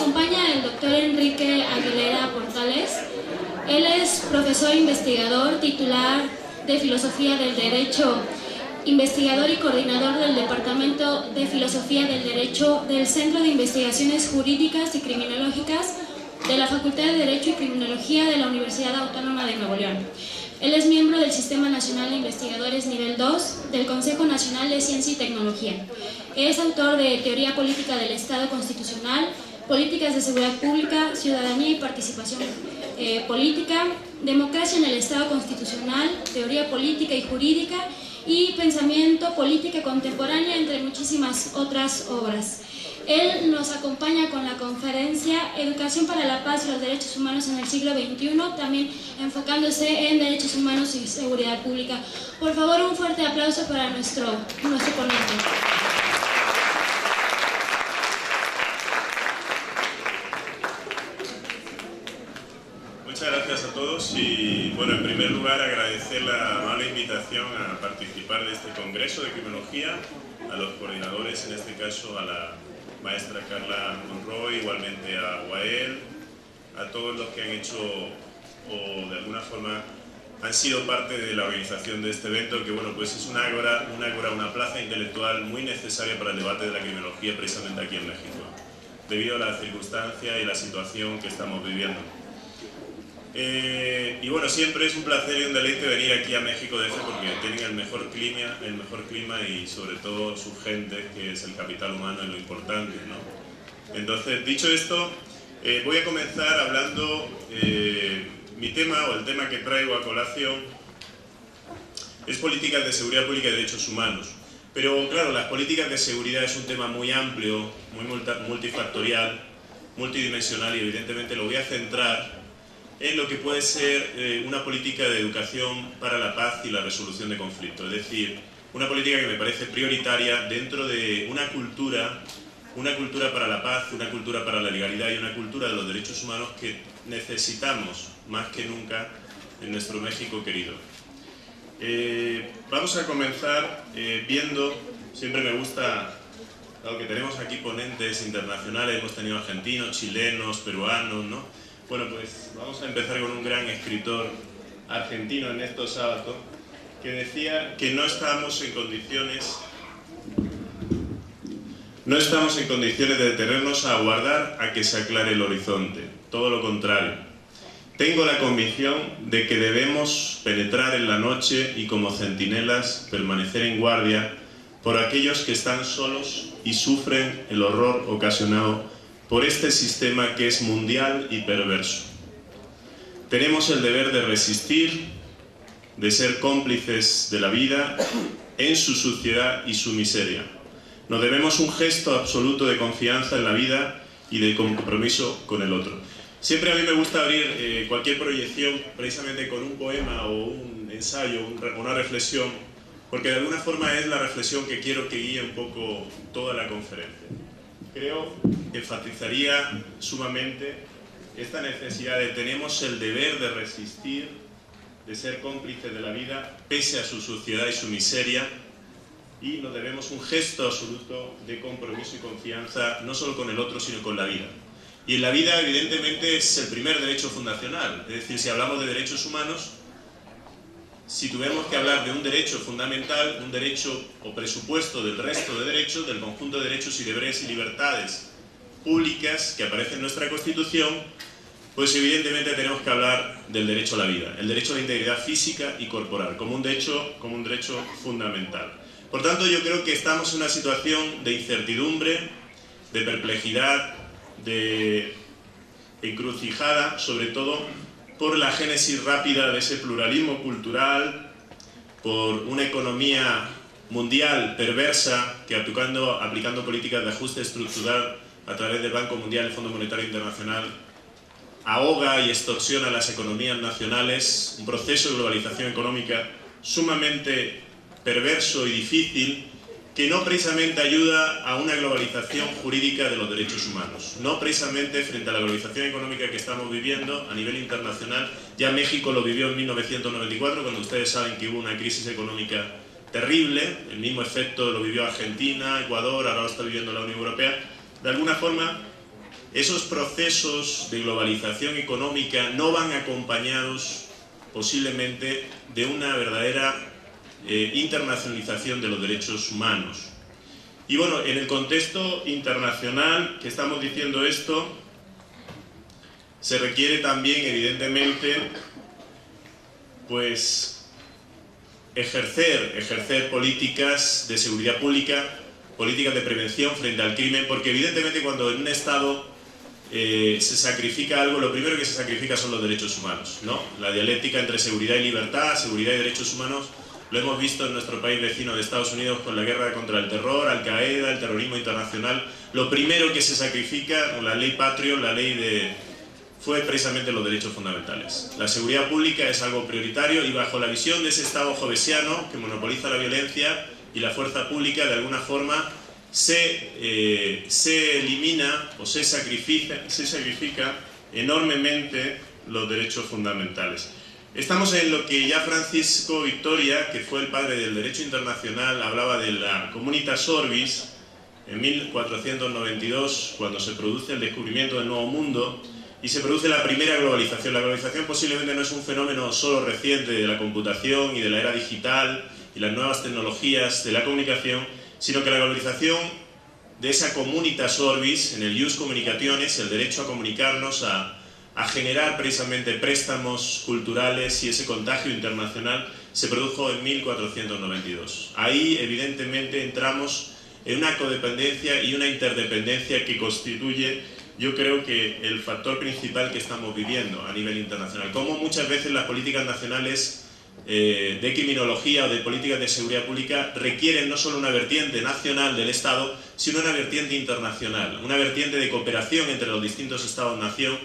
acompaña el doctor Enrique Aguilera Portales. Él es profesor investigador, titular de Filosofía del Derecho, investigador y coordinador del Departamento de Filosofía del Derecho del Centro de Investigaciones Jurídicas y Criminológicas de la Facultad de Derecho y Criminología de la Universidad Autónoma de Nuevo León. Él es miembro del Sistema Nacional de Investigadores Nivel 2 del Consejo Nacional de Ciencia y Tecnología. Es autor de Teoría Política del Estado Constitucional, Políticas de Seguridad Pública, Ciudadanía y Participación Política, Democracia en el Estado Constitucional, Teoría Política y Jurídica y Pensamiento Política Contemporánea, entre muchísimas otras obras. Él nos acompaña con la conferencia Educación para la Paz y los Derechos Humanos en el siglo XXI, también enfocándose en derechos humanos y seguridad pública. Por favor, un fuerte aplauso para nuestro ponente. Muchas gracias a todos y, bueno, en primer lugar agradecer la amable invitación a participar de este congreso de criminología, a los coordinadores, en este caso a la maestra Carla Monroy, igualmente a Wael, a todos los que han hecho o de alguna forma han sido parte de la organización de este evento, que bueno, pues es una ágora, una plaza intelectual muy necesaria para el debate de la criminología precisamente aquí en México, debido a la circunstancia y la situación que estamos viviendo. Y bueno, siempre es un placer y un deleite venir aquí a México DF porque tienen el mejor clima y sobre todo su gente, que es el capital humano y lo importante, ¿no? Entonces, dicho esto, voy a comenzar hablando, mi tema o el tema que traigo a colación es políticas de seguridad pública y derechos humanos. Pero claro, las políticas de seguridad es un tema muy amplio, muy multifactorial, multidimensional y evidentemente lo voy a centrar en lo que puede ser una política de educación para la paz y la resolución de conflictos. Es decir, una política que me parece prioritaria dentro de una cultura para la paz, una cultura para la legalidad y una cultura de los derechos humanos que necesitamos más que nunca en nuestro México querido. Vamos a comenzar viendo, siempre me gusta, dado que tenemos aquí ponentes internacionales, hemos tenido argentinos, chilenos, peruanos, ¿no? Bueno, pues vamos a empezar con un gran escritor argentino, Ernesto Sábato, que decía que no estamos en condiciones de detenernos a aguardar a que se aclare el horizonte. Todo lo contrario. Tengo la convicción de que debemos penetrar en la noche y como centinelas permanecer en guardia por aquellos que están solos y sufren el horror ocasionado por este sistema que es mundial y perverso. Tenemos el deber de resistir, de ser cómplices de la vida en su suciedad y su miseria. Nos debemos un gesto absoluto de confianza en la vida y de compromiso con el otro. Siempre a mí me gusta abrir cualquier proyección precisamente con un poema o un ensayo, una reflexión, porque de alguna forma es la reflexión que quiero que guíe un poco toda la conferencia. Creo que enfatizaría sumamente esta necesidad de tenemos el deber de resistir, de ser cómplices de la vida, pese a su suciedad y su miseria, y nos debemos un gesto absoluto de compromiso y confianza, no solo con el otro, sino con la vida. Y en la vida, evidentemente, es el primer derecho fundacional, es decir, si hablamos de derechos humanos, si tuviéramos que hablar de un derecho fundamental, un derecho o presupuesto del resto de derechos, del conjunto de derechos y deberes y libertades públicas que aparece en nuestra Constitución, pues evidentemente tenemos que hablar del derecho a la vida, el derecho a la integridad física y corporal, como un derecho fundamental. Por tanto, yo creo que estamos en una situación de incertidumbre, de perplejidad, de encrucijada, sobre todo por la génesis rápida de ese pluralismo cultural, por una economía mundial perversa que aplicando políticas de ajuste estructural a través del Banco Mundial y el Fondo Monetario Internacional ahoga y extorsiona las economías nacionales, un proceso de globalización económica sumamente perverso y difícil, que no precisamente ayuda a una globalización jurídica de los derechos humanos. No precisamente frente a la globalización económica que estamos viviendo a nivel internacional. Ya México lo vivió en 1994, cuando ustedes saben que hubo una crisis económica terrible. El mismo efecto lo vivió Argentina, Ecuador, ahora lo está viviendo la Unión Europea. De alguna forma, esos procesos de globalización económica no van acompañados posiblemente de una verdadera internacionalización de los derechos humanos. Y bueno, en el contexto internacional que estamos diciendo esto, se requiere también, evidentemente, pues ejercer políticas de seguridad pública, políticas de prevención frente al crimen, porque evidentemente cuando en un Estado se sacrifica algo, lo primero que se sacrifica son los derechos humanos, ¿no? La dialéctica entre seguridad y libertad, seguridad y derechos humanos, lo hemos visto en nuestro país vecino de Estados Unidos con la guerra contra el terror, Al-Qaeda, el terrorismo internacional. Lo primero que se sacrifica, la ley Patriot, fue precisamente los derechos fundamentales. La seguridad pública es algo prioritario y bajo la visión de ese Estado jovesiano que monopoliza la violencia y la fuerza pública, de alguna forma se elimina o se sacrifica enormemente los derechos fundamentales. Estamos en lo que ya Francisco Victoria, que fue el padre del derecho internacional, hablaba de la Communitas Orbis en 1492, cuando se produce el descubrimiento del Nuevo Mundo y se produce la primera globalización. La globalización posiblemente no es un fenómeno solo reciente de la computación y de la era digital y las nuevas tecnologías de la comunicación, sino que la globalización de esa Communitas Orbis, en el Ius Communicationis, el derecho a comunicarnos, a generar precisamente préstamos culturales y ese contagio internacional, se produjo en 1492. Ahí evidentemente entramos en una codependencia y una interdependencia que constituye, yo creo que el factor principal que estamos viviendo a nivel internacional. Como muchas veces las políticas nacionales de criminología o de políticas de seguridad pública requieren no solo una vertiente nacional del Estado, sino una vertiente internacional, una vertiente de cooperación entre los distintos Estados-nación,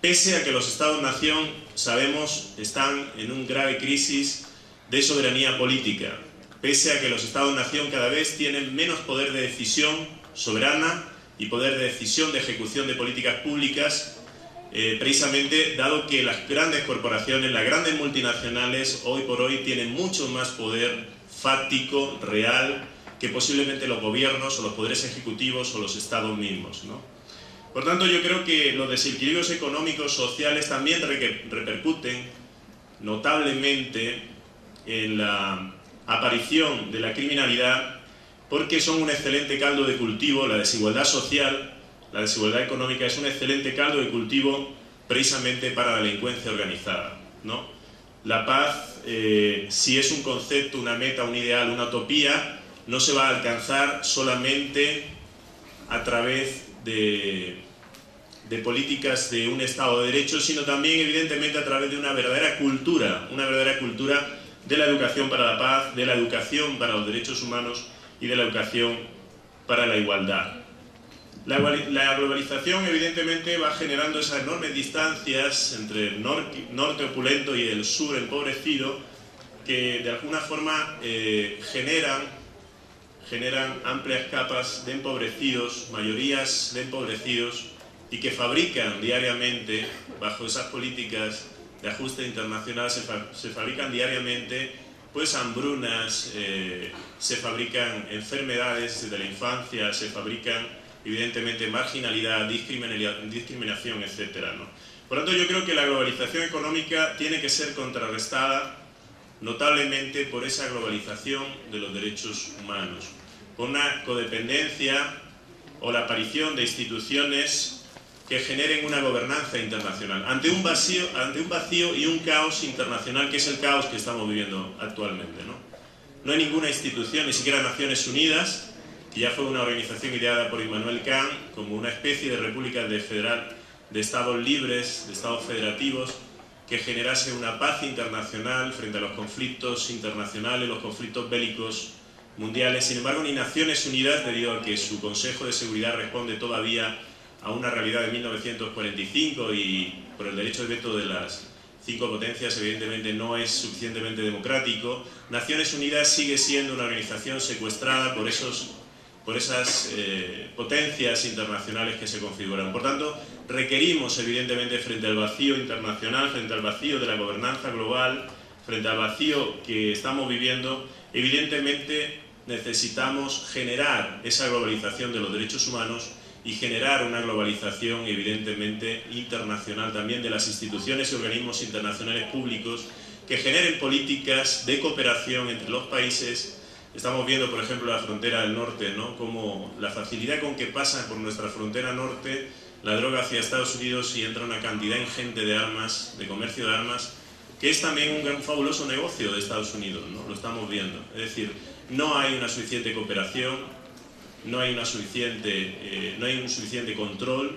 pese a que los Estados-nación, sabemos, están en una grave crisis de soberanía política, pese a que los Estados-nación cada vez tienen menos poder de decisión soberana y poder de decisión de ejecución de políticas públicas, precisamente dado que las grandes corporaciones, las grandes multinacionales, hoy por hoy tienen mucho más poder fáctico, real, que posiblemente los gobiernos o los poderes ejecutivos o los estados mismos, ¿no? Por tanto, yo creo que los desequilibrios económicos, sociales, también repercuten notablemente en la aparición de la criminalidad, porque son un excelente caldo de cultivo. La desigualdad social, la desigualdad económica es un excelente caldo de cultivo precisamente para la delincuencia organizada, ¿no? La paz, si es un concepto, una meta, un ideal, una utopía, no se va a alcanzar solamente a través de políticas de un Estado de Derecho, sino también evidentemente a través de una verdadera cultura de la educación para la paz, de la educación para los derechos humanos y de la educación para la igualdad. La globalización evidentemente va generando esas enormes distancias entre el norte opulento y el sur empobrecido, que de alguna forma generan amplias capas de empobrecidos, mayorías de empobrecidos, y que fabrican diariamente, bajo esas políticas de ajuste internacional, se fabrican diariamente pues hambrunas, se fabrican enfermedades de la infancia, se fabrican evidentemente marginalidad, discriminación, etcétera, ¿no? Por lo tanto, yo creo que la globalización económica tiene que ser contrarrestada notablemente por esa globalización de los derechos humanos, por una codependencia o la aparición de instituciones que generen una gobernanza internacional, ante un vacío y un caos internacional, que es el caos que estamos viviendo actualmente, ¿no? No hay ninguna institución, ni siquiera Naciones Unidas, que ya fue una organización ideada por Immanuel Kant como una especie de república de estados libres, de estados federativos, que generase una paz internacional frente a los conflictos internacionales, los conflictos bélicos mundiales. Sin embargo, ni Naciones Unidas, debido a que su Consejo de Seguridad responde todavía a una realidad de 1945 y por el derecho de veto de las 5 potencias, evidentemente no es suficientemente democrático. Naciones Unidas sigue siendo una organización secuestrada por esas potencias internacionales que se configuran. Por tanto, requerimos evidentemente, frente al vacío internacional, frente al vacío de la gobernanza global, frente al vacío que estamos viviendo, evidentemente necesitamos generar esa globalización de los derechos humanos y generar una globalización evidentemente internacional también de las instituciones y organismos internacionales públicos que generen políticas de cooperación entre los países. Estamos viendo, por ejemplo, la frontera del norte, ¿no? Como la facilidad con que pasa por nuestra frontera norte la droga hacia Estados Unidos y entra una cantidad ingente de armas, de comercio de armas, que es también un fabuloso negocio de Estados Unidos, ¿no? Lo estamos viendo. Es decir, no hay una suficiente cooperación, no hay un suficiente control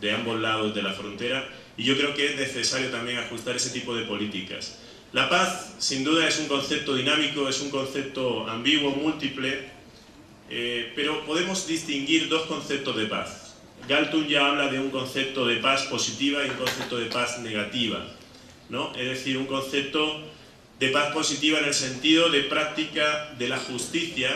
de ambos lados de la frontera, y yo creo que es necesario también ajustar ese tipo de políticas. La paz, sin duda, es un concepto dinámico, es un concepto ambiguo, múltiple, pero podemos distinguir dos conceptos de paz. Galtung ya habla de un concepto de paz positiva y un concepto de paz negativa, ¿no? Es decir, un concepto de paz positiva en el sentido de práctica de la justicia,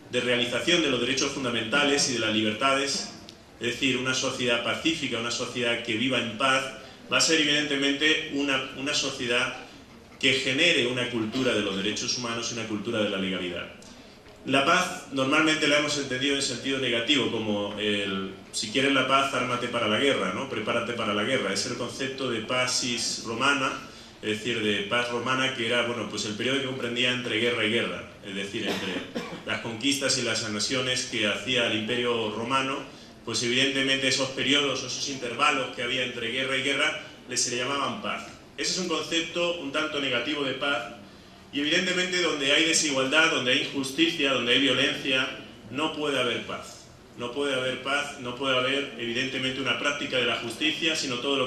de realización de los derechos fundamentales y de las libertades. Es decir, una sociedad pacífica, una sociedad que viva en paz, va a ser evidentemente una sociedad que genere una cultura de los derechos humanos y una cultura de la legalidad. La paz normalmente la hemos entendido en sentido negativo, como si quieres la paz, ármate para la guerra, ¿no? Prepárate para la guerra. Es el concepto de pacis romana, es decir, de paz romana, que era, bueno, pues el periodo que comprendía entre guerra y guerra, es decir, entre las conquistas y las anexiones que hacía el Imperio Romano. Pues evidentemente esos periodos, esos intervalos que había entre guerra y guerra, se le llamaban paz. Ese es un concepto un tanto negativo de paz, y evidentemente donde hay desigualdad, donde hay injusticia, donde hay violencia, no puede haber paz. No puede haber paz, no puede haber evidentemente una práctica de la justicia, sino todo lo